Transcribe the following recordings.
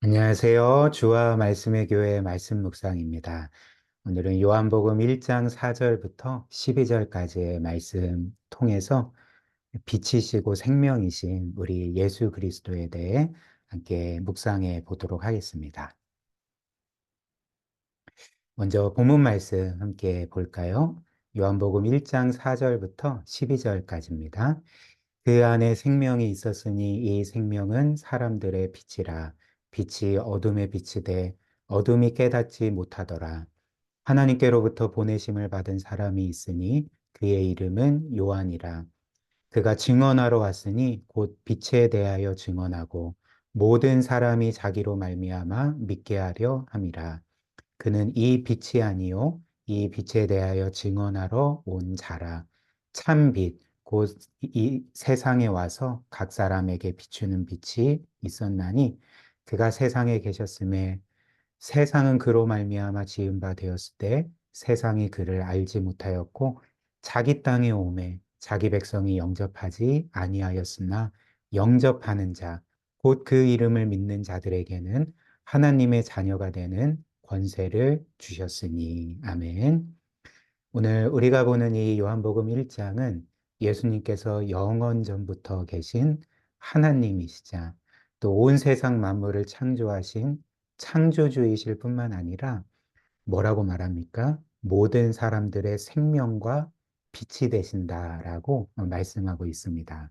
안녕하세요. 주와 말씀의 교회 말씀 묵상입니다. 오늘은 요한복음 1장 4절부터 12절까지의 말씀 통해서 빛이시고 생명이신 우리 예수 그리스도에 대해 함께 묵상해 보도록 하겠습니다. 먼저 본문 말씀 함께 볼까요? 요한복음 1장 4절부터 12절까지입니다. 그 안에 생명이 있었으니 이 생명은 사람들의 빛이라. 빛이 어둠에 비치되 어둠이 깨닫지 못하더라. 하나님께로부터 보내심을 받은 사람이 있으니 그의 이름은 요한이라. 그가 증언하러 왔으니 곧 빛에 대하여 증언하고 모든 사람이 자기로 말미암아 믿게 하려 함이라. 그는 이 빛이 아니요 이 빛에 대하여 증언하러 온 자라. 참 빛, 곧 이 세상에 와서 각 사람에게 비추는 빛이 있었나니 그가 세상에 계셨음에 세상은 그로 말미암아 지은 바 되었을 때 세상이 그를 알지 못하였고 자기 땅에 오매 자기 백성이 영접하지 아니하였으나 영접하는 자, 곧 그 이름을 믿는 자들에게는 하나님의 자녀가 되는 권세를 주셨으니. 아멘. 오늘 우리가 보는 이 요한복음 1장은 예수님께서 영원 전부터 계신 하나님이시자 또 온 세상 만물을 창조하신 창조주이실 뿐만 아니라 뭐라고 말합니까? 모든 사람들의 생명과 빛이 되신다라고 말씀하고 있습니다.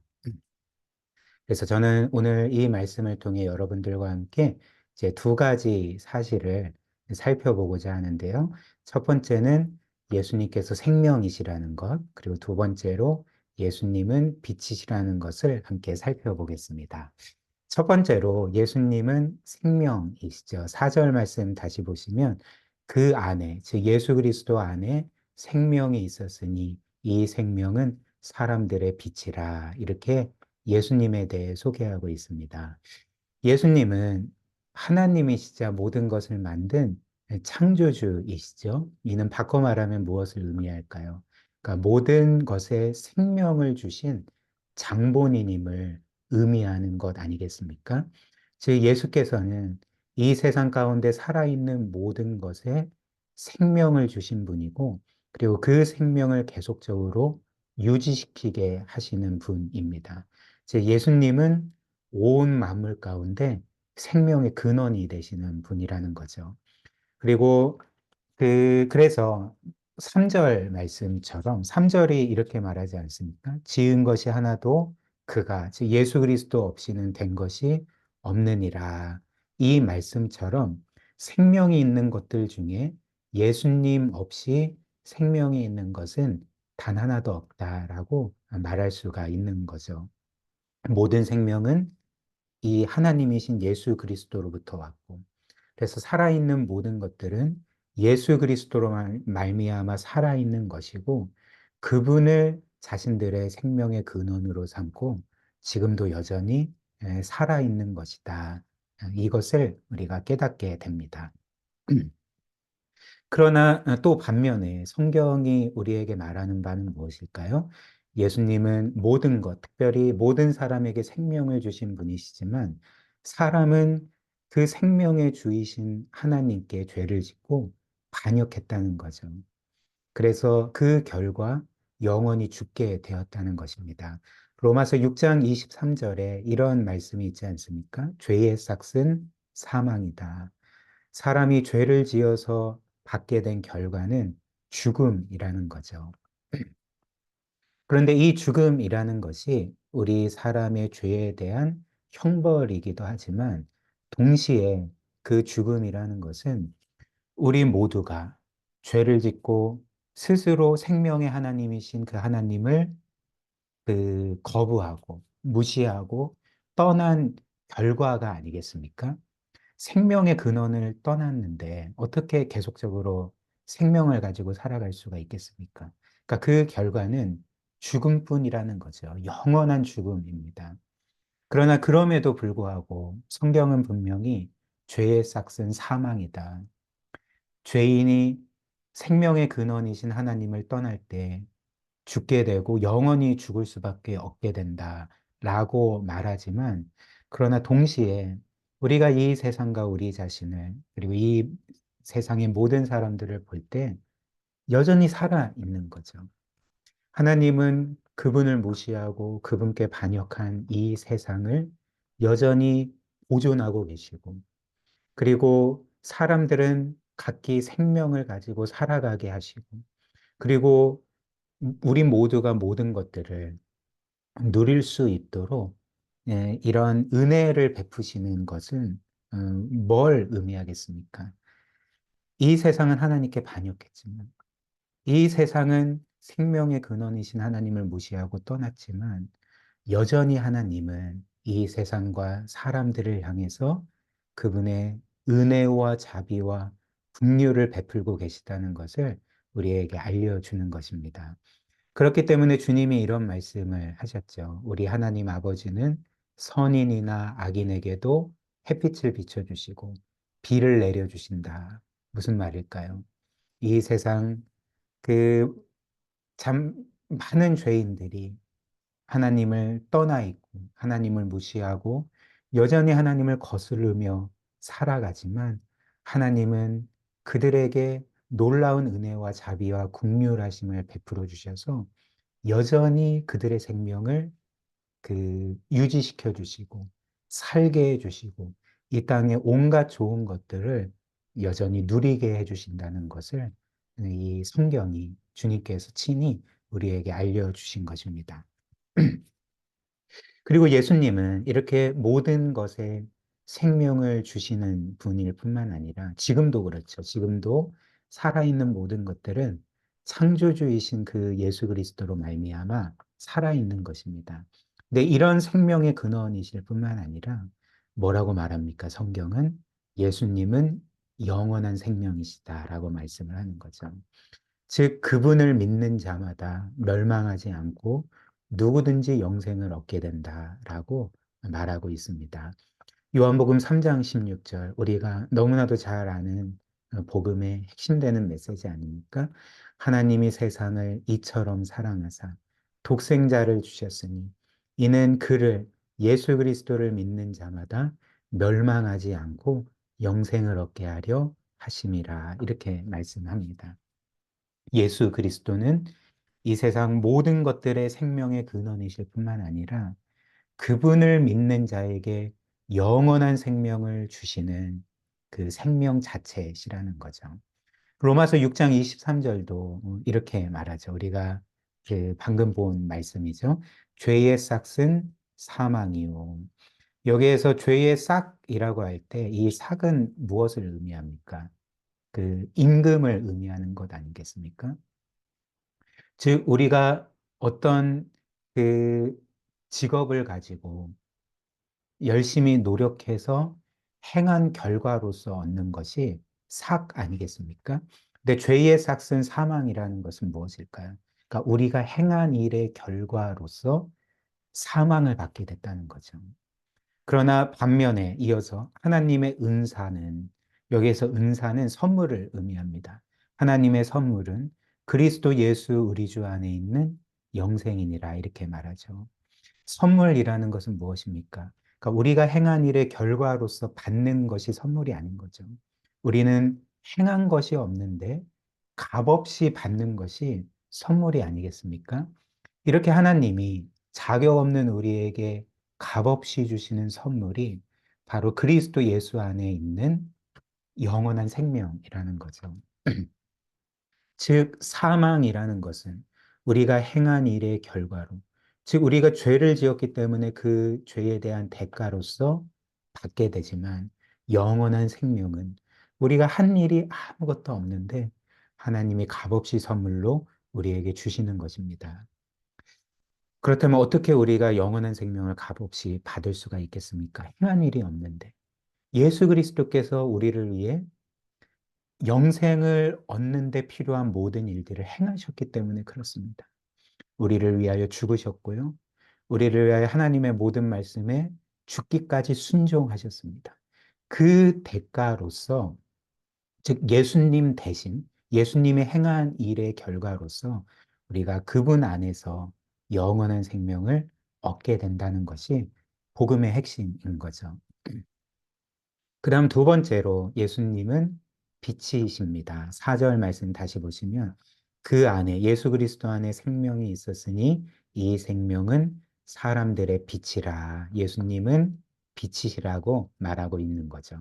그래서 저는 오늘 이 말씀을 통해 여러분들과 함께 이제 두 가지 사실을 살펴보고자 하는데요. 첫 번째는 예수님께서 생명이시라는 것, 그리고 두 번째로 예수님은 빛이시라는 것을 함께 살펴보겠습니다. 첫 번째로 예수님은 생명이시죠. 4절 말씀 다시 보시면 그 안에, 즉 예수 그리스도 안에 생명이 있었으니 이 생명은 사람들의 빛이라 이렇게 예수님에 대해 소개하고 있습니다. 예수님은 하나님이시자 모든 것을 만든 창조주이시죠. 이는 바꿔 말하면 무엇을 의미할까요? 그러니까 모든 것에 생명을 주신 장본인임을 의미하는 것 아니겠습니까? 즉 예수께서는 이 세상 가운데 살아있는 모든 것에 생명을 주신 분이고 그리고 그 생명을 계속적으로 유지시키게 하시는 분입니다. 즉 예수님은 온 만물 가운데 생명의 근원이 되시는 분이라는 거죠. 그리고 그래서 3절 말씀처럼 3절이 이렇게 말하지 않습니까? 지은 것이 하나도 그가, 즉 예수 그리스도 없이는 된 것이 없느니라. 이 말씀처럼 생명이 있는 것들 중에 예수님 없이 생명이 있는 것은 단 하나도 없다라고 말할 수가 있는 거죠. 모든 생명은 이 하나님이신 예수 그리스도로부터 왔고, 그래서 살아있는 모든 것들은 예수 그리스도로 말미암아 살아있는 것이고, 그분을 자신들의 생명의 근원으로 삼고 지금도 여전히 살아있는 것이다. 이것을 우리가 깨닫게 됩니다. 그러나 또 반면에 성경이 우리에게 말하는 바는 무엇일까요? 예수님은 모든 것, 특별히 모든 사람에게 생명을 주신 분이시지만 사람은 그 생명의 주이신 하나님께 죄를 짓고 반역했다는 거죠. 그래서 그 결과 영원히 죽게 되었다는 것입니다. 로마서 6장 23절에 이런 말씀이 있지 않습니까? 죄의 삭은 사망이다. 사람이 죄를 지어서 받게 된 결과는 죽음이라는 거죠. 그런데 이 죽음이라는 것이 우리 사람의 죄에 대한 형벌이기도 하지만 동시에 그 죽음이라는 것은 우리 모두가 죄를 짓고 스스로 생명의 하나님이신 그 하나님을 거부하고 무시하고 떠난 결과가 아니겠습니까? 생명의 근원을 떠났는데 어떻게 계속적으로 생명을 가지고 살아갈 수가 있겠습니까? 그러니까 그 결과는 죽음뿐이라는 거죠. 영원한 죽음입니다. 그러나 그럼에도 불구하고 성경은 분명히 죄의 삭은 사망이다. 죄인이 생명의 근원이신 하나님을 떠날 때 죽게 되고 영원히 죽을 수밖에 없게 된다라고 말하지만 그러나 동시에 우리가 이 세상과 우리 자신을, 그리고 이 세상의 모든 사람들을 볼 때 여전히 살아 있는 거죠. 하나님은 그분을 무시하고 그분께 반역한 이 세상을 여전히 보존하고 계시고, 그리고 사람들은 각기 생명을 가지고 살아가게 하시고, 그리고 우리 모두가 모든 것들을 누릴 수 있도록 이런 은혜를 베푸시는 것은 뭘 의미하겠습니까? 이 세상은 하나님께 반역했지만, 이 세상은 생명의 근원이신 하나님을 무시하고 떠났지만, 여전히 하나님은 이 세상과 사람들을 향해서 그분의 은혜와 자비와 긍휼을 베풀고 계시다는 것을 우리에게 알려주는 것입니다. 그렇기 때문에 주님이 이런 말씀을 하셨죠. 우리 하나님 아버지는 선인이나 악인에게도 햇빛을 비춰주시고 비를 내려주신다. 무슨 말일까요? 이 세상 그 참 많은 죄인들이 하나님을 떠나 있고 하나님을 무시하고 여전히 하나님을 거스르며 살아가지만, 하나님은 그들에게 놀라운 은혜와 자비와 긍휼하심을 베풀어 주셔서 여전히 그들의 생명을 유지시켜 주시고 살게 해 주시고 이 땅의 온갖 좋은 것들을 여전히 누리게 해 주신다는 것을 이 성경이 주님께서 친히 우리에게 알려주신 것입니다. 그리고 예수님은 이렇게 모든 것에 생명을 주시는 분일 뿐만 아니라 지금도 그렇죠. 지금도 살아있는 모든 것들은 창조주이신 그 예수 그리스도로 말미암아 살아있는 것입니다. 근데 이런 생명의 근원이실 뿐만 아니라 뭐라고 말합니까? 성경은 예수님은 영원한 생명이시다라고 말씀을 하는 거죠. 즉, 그분을 믿는 자마다 멸망하지 않고 누구든지 영생을 얻게 된다라고 말하고 있습니다. 요한복음 3장 16절, 우리가 너무나도 잘 아는 복음의 핵심되는 메시지 아닙니까? 하나님이 세상을 이처럼 사랑하사 독생자를 주셨으니 이는 그를, 예수 그리스도를 믿는 자마다 멸망하지 않고 영생을 얻게 하려 하심이라, 이렇게 말씀합니다. 예수 그리스도는 이 세상 모든 것들의 생명의 근원이실 뿐만 아니라 그분을 믿는 자에게 영원한 생명을 주시는 그 생명 자체시라는 거죠. 로마서 6장 23절도 이렇게 말하죠. 우리가 방금 본 말씀이죠. 죄의 싹은 사망이요. 여기에서 죄의 싹이라고 할 때 이 싹은 무엇을 의미합니까? 그 임금을 의미하는 것 아니겠습니까? 즉, 우리가 어떤 그 직업을 가지고 열심히 노력해서 행한 결과로서 얻는 것이 삭 아니겠습니까? 근데 죄의 삭은 사망이라는 것은 무엇일까요? 그러니까 우리가 행한 일의 결과로서 사망을 받게 됐다는 거죠. 그러나 반면에 이어서 하나님의 은사는, 여기에서 은사는 선물을 의미합니다. 하나님의 선물은 그리스도 예수 우리 주 안에 있는 영생이니라, 이렇게 말하죠. 선물이라는 것은 무엇입니까? 그러니까 우리가 행한 일의 결과로서 받는 것이 선물이 아닌 거죠. 우리는 행한 것이 없는데 값없이 받는 것이 선물이 아니겠습니까? 이렇게 하나님이 자격 없는 우리에게 값없이 주시는 선물이 바로 그리스도 예수 안에 있는 영원한 생명이라는 거죠. 즉, 사망이라는 것은 우리가 행한 일의 결과로, 즉, 우리가 죄를 지었기 때문에 그 죄에 대한 대가로서 받게 되지만, 영원한 생명은 우리가 한 일이 아무것도 없는데 하나님이 값없이 선물로 우리에게 주시는 것입니다. 그렇다면 어떻게 우리가 영원한 생명을 값없이 받을 수가 있겠습니까? 행한 일이 없는데. 예수 그리스도께서 우리를 위해 영생을 얻는 데 필요한 모든 일들을 행하셨기 때문에 그렇습니다. 우리를 위하여 죽으셨고요. 우리를 위하여 하나님의 모든 말씀에 죽기까지 순종하셨습니다. 그 대가로서, 즉 예수님 대신 예수님의 행한 일의 결과로서 우리가 그분 안에서 영원한 생명을 얻게 된다는 것이 복음의 핵심인 거죠. 그다음 두 번째로 예수님은 빛이십니다. 4절 말씀 다시 보시면 그 안에 예수 그리스도 안에 생명이 있었으니 이 생명은 사람들의 빛이라. 예수님은 빛이시라고 말하고 있는 거죠.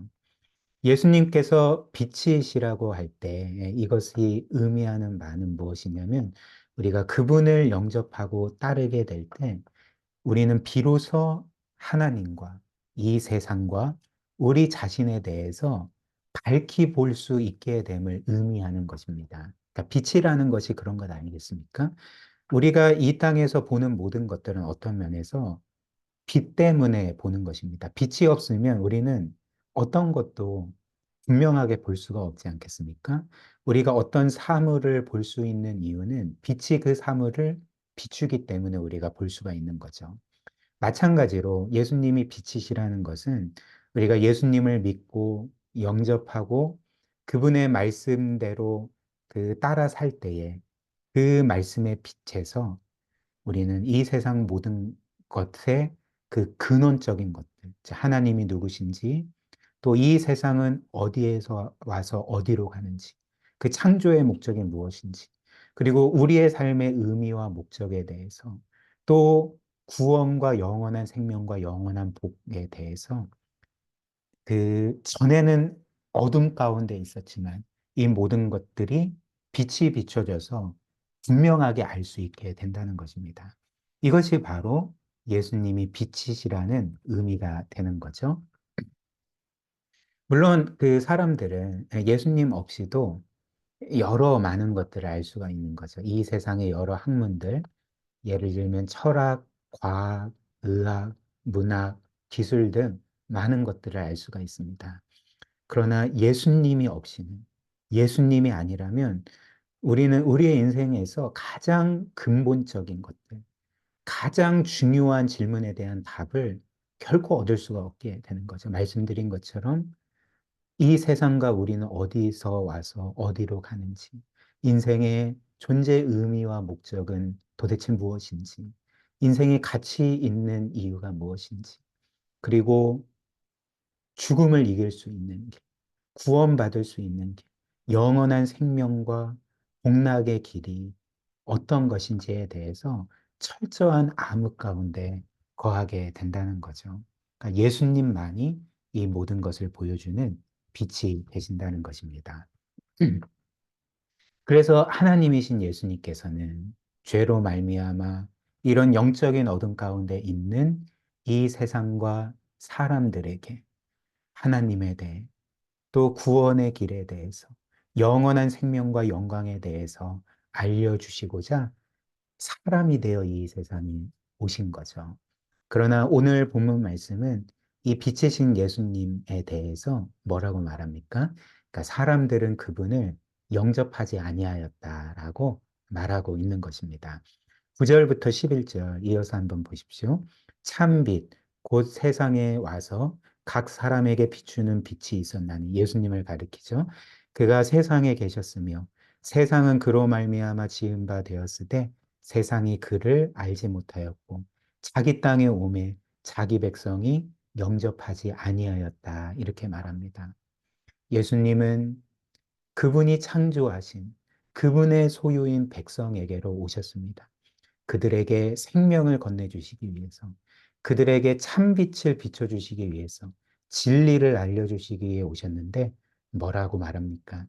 예수님께서 빛이시라고 할 때 이것이 의미하는 바는 무엇이냐면 우리가 그분을 영접하고 따르게 될 때 우리는 비로소 하나님과 이 세상과 우리 자신에 대해서 밝히 볼 수 있게 됨을 의미하는 것입니다. 그러니까 빛이라는 것이 그런 것 아니겠습니까? 우리가 이 땅에서 보는 모든 것들은 어떤 면에서 빛 때문에 보는 것입니다. 빛이 없으면 우리는 어떤 것도 분명하게 볼 수가 없지 않겠습니까? 우리가 어떤 사물을 볼 수 있는 이유는 빛이 그 사물을 비추기 때문에 우리가 볼 수가 있는 거죠. 마찬가지로 예수님이 빛이시라는 것은 우리가 예수님을 믿고 영접하고 그분의 말씀대로 따라 살 때에 그 말씀의 빛에서 우리는 이 세상 모든 것의 그 근원적인 것들, 즉 하나님이 누구신지, 또 이 세상은 어디에서 와서 어디로 가는지, 그 창조의 목적이 무엇인지, 그리고 우리의 삶의 의미와 목적에 대해서, 또 구원과 영원한 생명과 영원한 복에 대해서 전에는 어둠 가운데 있었지만 이 모든 것들이 빛이 비춰져서 분명하게 알 수 있게 된다는 것입니다. 이것이 바로 예수님이 빛이시라는 의미가 되는 거죠. 물론 그 사람들은 예수님 없이도 여러 많은 것들을 알 수가 있는 거죠. 이 세상의 여러 학문들, 예를 들면 철학, 과학, 의학, 문학, 기술 등 많은 것들을 알 수가 있습니다. 그러나 예수님이 없이는, 예수님이 아니라면 우리는 우리의 인생에서 가장 근본적인 것들, 가장 중요한 질문에 대한 답을 결코 얻을 수가 없게 되는 거죠. 말씀드린 것처럼 이 세상과 우리는 어디서 와서 어디로 가는지, 인생의 존재 의미와 목적은 도대체 무엇인지, 인생의 가치 있는 이유가 무엇인지, 그리고 죽음을 이길 수 있는 길, 구원받을 수 있는 길, 영원한 생명과 복락의 길이 어떤 것인지에 대해서 철저한 암흑 가운데 거하게 된다는 거죠. 그러니까 예수님만이 이 모든 것을 보여주는 빛이 되신다는 것입니다. 그래서 하나님이신 예수님께서는 죄로 말미암아 이런 영적인 어둠 가운데 있는 이 세상과 사람들에게 하나님에 대해 또 구원의 길에 대해서 영원한 생명과 영광에 대해서 알려주시고자 사람이 되어 이 세상에 오신 거죠. 그러나 오늘 본문 말씀은 이 빛이신 예수님에 대해서 뭐라고 말합니까? 그러니까 사람들은 그분을 영접하지 아니하였다라고 말하고 있는 것입니다. 9절부터 11절 이어서 한번 보십시오. 참빛, 곧 세상에 와서 각 사람에게 비추는 빛이 있었나니 예수님을 가리키죠. 그가 세상에 계셨으며 세상은 그로 말미암아 지은 바 되었으되 세상이 그를 알지 못하였고 자기 땅에 오매 자기 백성이 영접하지 아니하였다. 이렇게 말합니다. 예수님은 그분이 창조하신 그분의 소유인 백성에게로 오셨습니다. 그들에게 생명을 건네주시기 위해서, 그들에게 참빛을 비춰주시기 위해서, 진리를 알려주시기 위해 오셨는데 뭐라고 말합니까?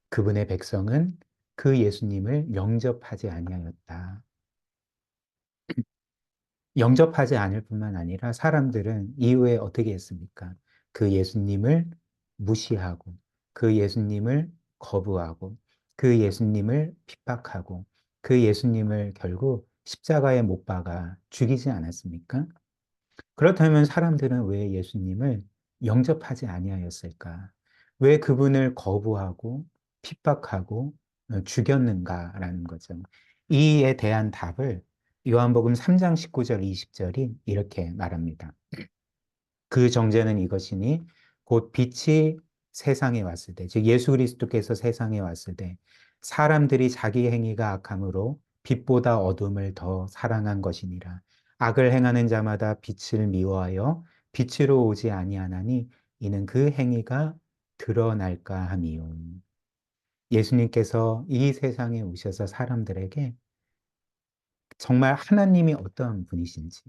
그분의 백성은 그 예수님을 영접하지 아니하였다. 영접하지 않을 뿐만 아니라 사람들은 이후에 어떻게 했습니까? 그 예수님을 무시하고, 그 예수님을 거부하고, 그 예수님을 핍박하고, 그 예수님을 결국 십자가에 못 박아 죽이지 않았습니까? 그렇다면 사람들은 왜 예수님을 영접하지 아니하였을까? 왜 그분을 거부하고 핍박하고 죽였는가라는 거죠. 이에 대한 답을 요한복음 3장 19절 20절이 이렇게 말합니다. 그 정죄는 이것이니 곧 빛이 세상에 왔을 때, 즉 예수 그리스도께서 세상에 왔을 때 사람들이 자기 행위가 악함으로 빛보다 어둠을 더 사랑한 것이니라. 악을 행하는 자마다 빛을 미워하여 빛으로 오지 아니하나니 이는 그 행위가 드러날까 함이요. 예수님께서 이 세상에 오셔서 사람들에게 정말 하나님이 어떠한 분이신지,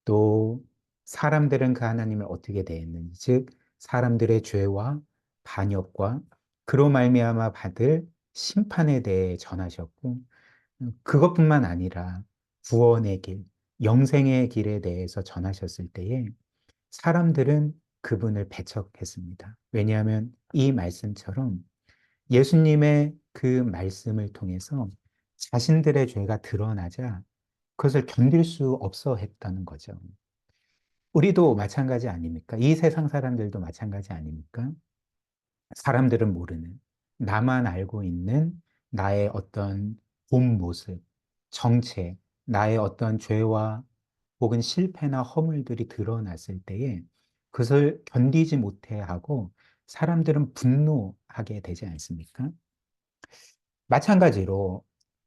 또 사람들은 그 하나님을 어떻게 대했는지, 즉 사람들의 죄와 반역과 그로 말미암아 받을 심판에 대해 전하셨고, 그것뿐만 아니라 구원의 길, 영생의 길에 대해서 전하셨을 때에 사람들은 그분을 배척했습니다. 왜냐하면 이 말씀처럼 예수님의 그 말씀을 통해서 자신들의 죄가 드러나자 그것을 견딜 수 없어 했다는 거죠. 우리도 마찬가지 아닙니까? 이 세상 사람들도 마찬가지 아닙니까? 사람들은 모르는, 나만 알고 있는 나의 어떤 본 모습, 정체, 나의 어떤 죄와 혹은 실패나 허물들이 드러났을 때에 그것을 견디지 못해 하고 사람들은 분노하게 되지 않습니까? 마찬가지로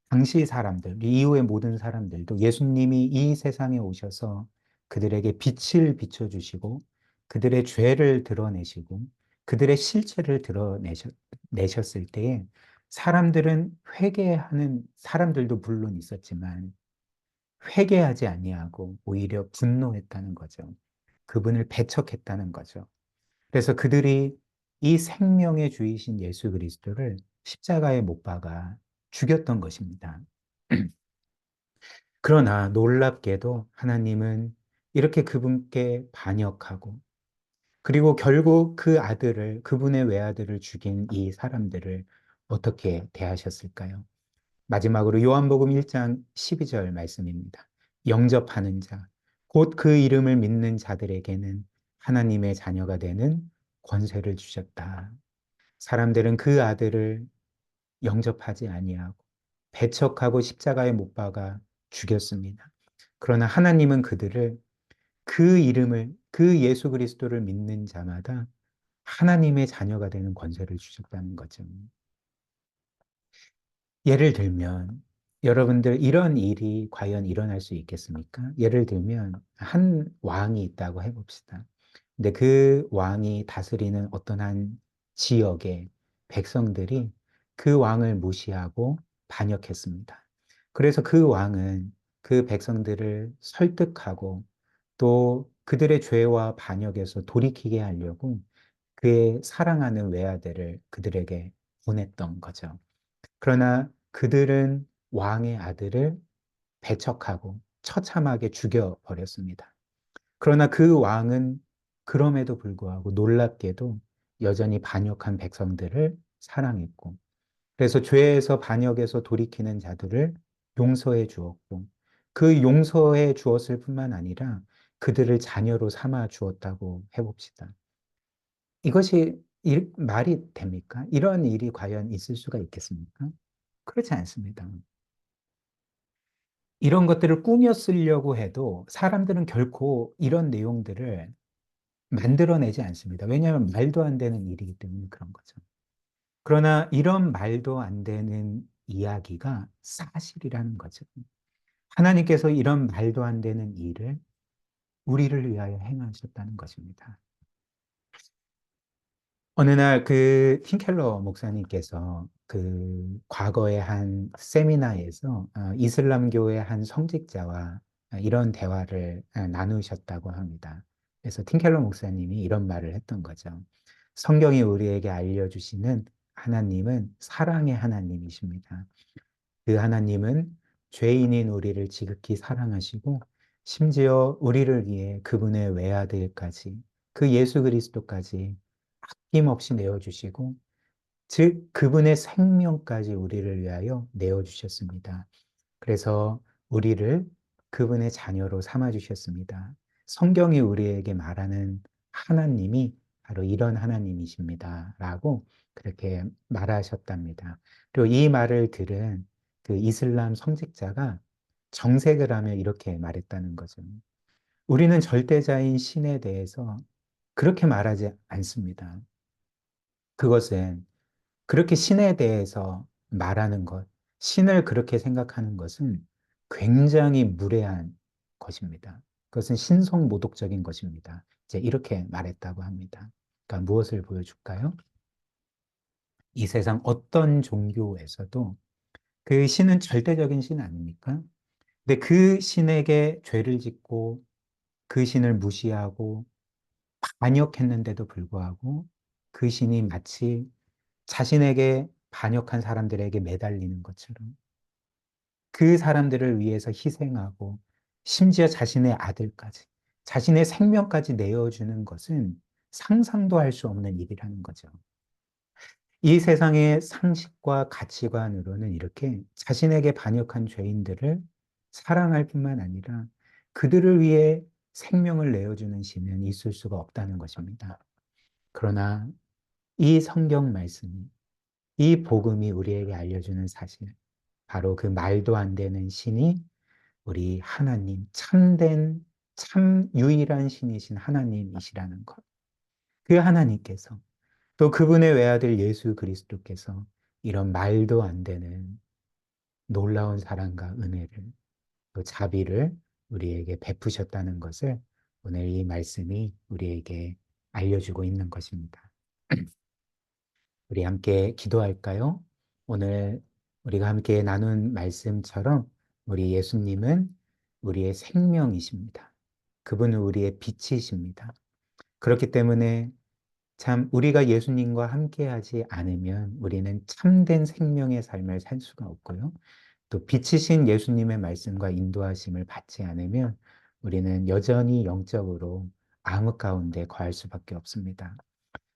당시 사람들, 이후의 모든 사람들도 예수님이 이 세상에 오셔서 그들에게 빛을 비춰주시고 그들의 죄를 드러내시고 그들의 실체를 드러내셨을 때에 사람들은 회개하는 사람들도 물론 있었지만 회개하지 아니하고 오히려 분노했다는 거죠. 그분을 배척했다는 거죠. 그래서 그들이 이 생명의 주이신 예수 그리스도를 십자가에 못 박아 죽였던 것입니다. 그러나 놀랍게도 하나님은 이렇게 그분께 반역하고 그리고 결국 그 아들을, 그분의 외아들을 죽인 이 사람들을 어떻게 대하셨을까요? 마지막으로 요한복음 1장 12절 말씀입니다. 영접하는 자, 곧 그 이름을 믿는 자들에게는 하나님의 자녀가 되는 권세를 주셨다. 사람들은 그 아들을 영접하지 아니하고 배척하고 십자가에 못 박아 죽였습니다. 그러나 하나님은 그들을 그 이름을 그 예수 그리스도를 믿는 자마다 하나님의 자녀가 되는 권세를 주셨다는 거죠. 예를 들면 여러분들 이런 일이 과연 일어날 수 있겠습니까? 예를 들면 한 왕이 있다고 해봅시다. 근데 그 왕이 다스리는 어떤 한 지역의 백성들이 그 왕을 무시하고 반역했습니다. 그래서 그 왕은 그 백성들을 설득하고 또 그들의 죄와 반역에서 돌이키게 하려고 그의 사랑하는 외아들을 그들에게 보냈던 거죠. 그러나 그들은 왕의 아들을 배척하고 처참하게 죽여버렸습니다. 그러나 그 왕은 그럼에도 불구하고 놀랍게도 여전히 반역한 백성들을 사랑했고, 그래서 죄에서 반역에서 돌이키는 자들을 용서해 주었고, 그 용서해 주었을 뿐만 아니라 그들을 자녀로 삼아 주었다고 해봅시다. 이것이 말이 됩니까? 이런 일이 과연 있을 수가 있겠습니까? 그렇지 않습니다. 이런 것들을 꾸며 쓰려고 해도 사람들은 결코 이런 내용들을 만들어내지 않습니다. 왜냐하면 말도 안 되는 일이기 때문에 그런 거죠. 그러나 이런 말도 안 되는 이야기가 사실이라는 거죠. 하나님께서 이런 말도 안 되는 일을 우리를 위하여 행하셨다는 것입니다. 어느 날 그 틴켈러 목사님께서 그 과거의 한 세미나에서 이슬람교의 한 성직자와 이런 대화를 나누셨다고 합니다. 그래서 틴켈러 목사님이 이런 말을 했던 거죠. 성경이 우리에게 알려주시는 하나님은 사랑의 하나님이십니다. 그 하나님은 죄인인 우리를 지극히 사랑하시고 심지어 우리를 위해 그분의 외아들까지 그 예수 그리스도까지 아낌없이 내어주시고 즉 그분의 생명까지 우리를 위하여 내어주셨습니다. 그래서 우리를 그분의 자녀로 삼아주셨습니다. 성경이 우리에게 말하는 하나님이 바로 이런 하나님이십니다. 라고 그렇게 말하셨답니다. 그리고 이 말을 들은 그 이슬람 성직자가 정색을 하며 이렇게 말했다는 거죠. 우리는 절대자인 신에 대해서 그렇게 말하지 않습니다. 그것은 그렇게 신에 대해서 말하는 것, 신을 그렇게 생각하는 것은 굉장히 무례한 것입니다. 그것은 신성모독적인 것입니다. 이제 이렇게 말했다고 합니다. 그러니까 무엇을 보여줄까요? 이 세상 어떤 종교에서도 그 신은 절대적인 신 아닙니까? 근데 그 신에게 죄를 짓고 그 신을 무시하고 반역했는데도 불구하고 그 신이 마치 자신에게 반역한 사람들에게 매달리는 것처럼 그 사람들을 위해서 희생하고 심지어 자신의 아들까지, 자신의 생명까지 내어주는 것은 상상도 할 수 없는 일이라는 거죠. 이 세상의 상식과 가치관으로는 이렇게 자신에게 반역한 죄인들을 사랑할 뿐만 아니라 그들을 위해 생명을 내어주는 신은 있을 수가 없다는 것입니다. 그러나 이 성경 말씀이, 이 복음이 우리에게 알려주는 사실, 바로 그 말도 안 되는 신이 우리 하나님, 참된, 참 유일한 신이신 하나님이시라는 것. 그 하나님께서 또 그분의 외아들 예수 그리스도께서 이런 말도 안 되는 놀라운 사랑과 은혜를, 또 자비를 우리에게 베푸셨다는 것을 오늘 이 말씀이 우리에게 알려주고 있는 것입니다. 우리 함께 기도할까요? 오늘 우리가 함께 나눈 말씀처럼 우리 예수님은 우리의 생명이십니다. 그분은 우리의 빛이십니다. 그렇기 때문에 참 우리가 예수님과 함께하지 않으면 우리는 참된 생명의 삶을 살 수가 없고요. 또 빛이신 예수님의 말씀과 인도하심을 받지 않으면 우리는 여전히 영적으로 암흑 가운데 거할 수밖에 없습니다.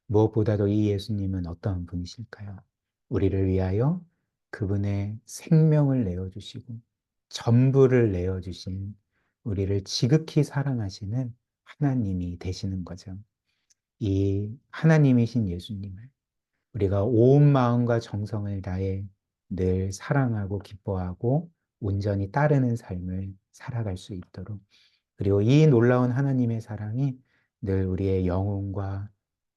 무엇보다도 이 예수님은 어떠한 분이실까요? 우리를 위하여 그분의 생명을 내어주시고 전부를 내어주신 우리를 지극히 사랑하시는 하나님이 되시는 거죠. 이 하나님이신 예수님을 우리가 온 마음과 정성을 다해 늘 사랑하고 기뻐하고 온전히 따르는 삶을 살아갈 수 있도록, 그리고 이 놀라운 하나님의 사랑이 늘 우리의 영혼과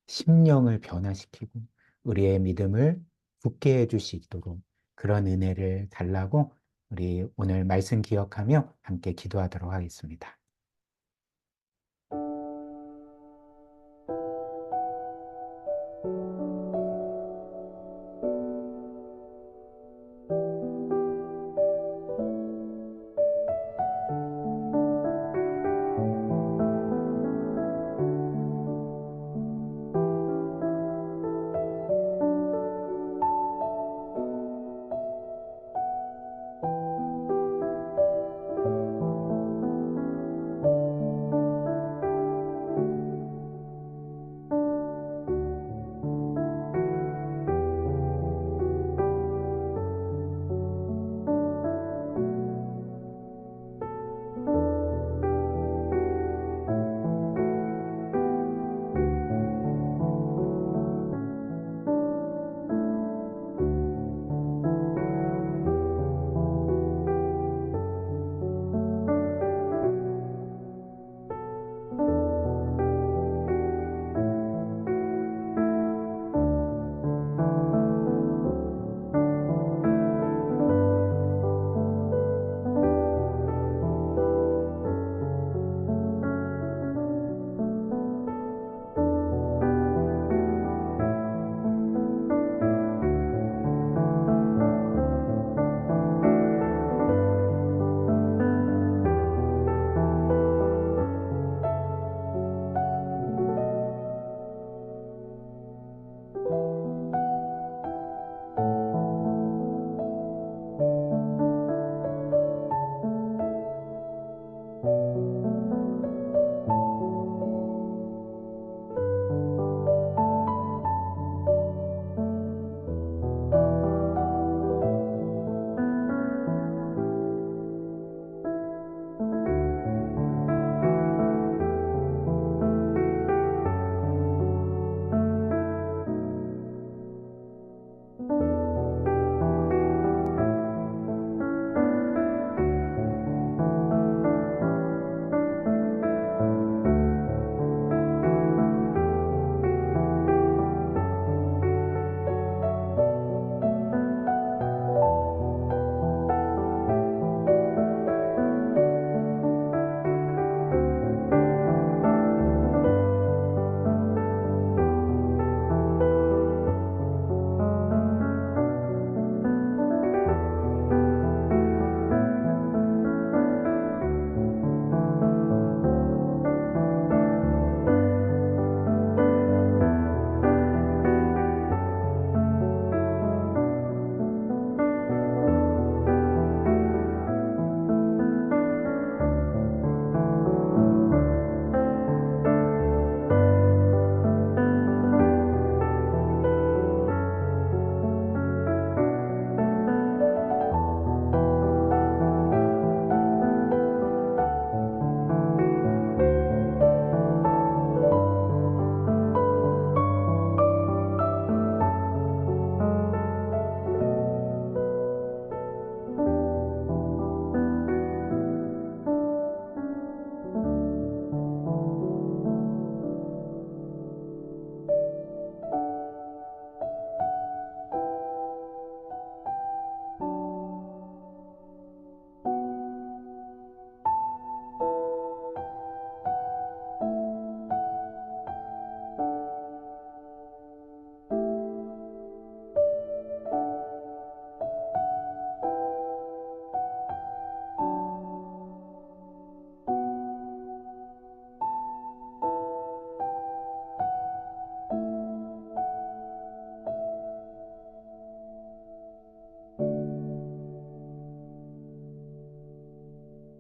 심령을 변화시키고 우리의 믿음을 굳게 해주시도록 그런 은혜를 달라고 우리 오늘 말씀 기억하며 함께 기도하도록 하겠습니다.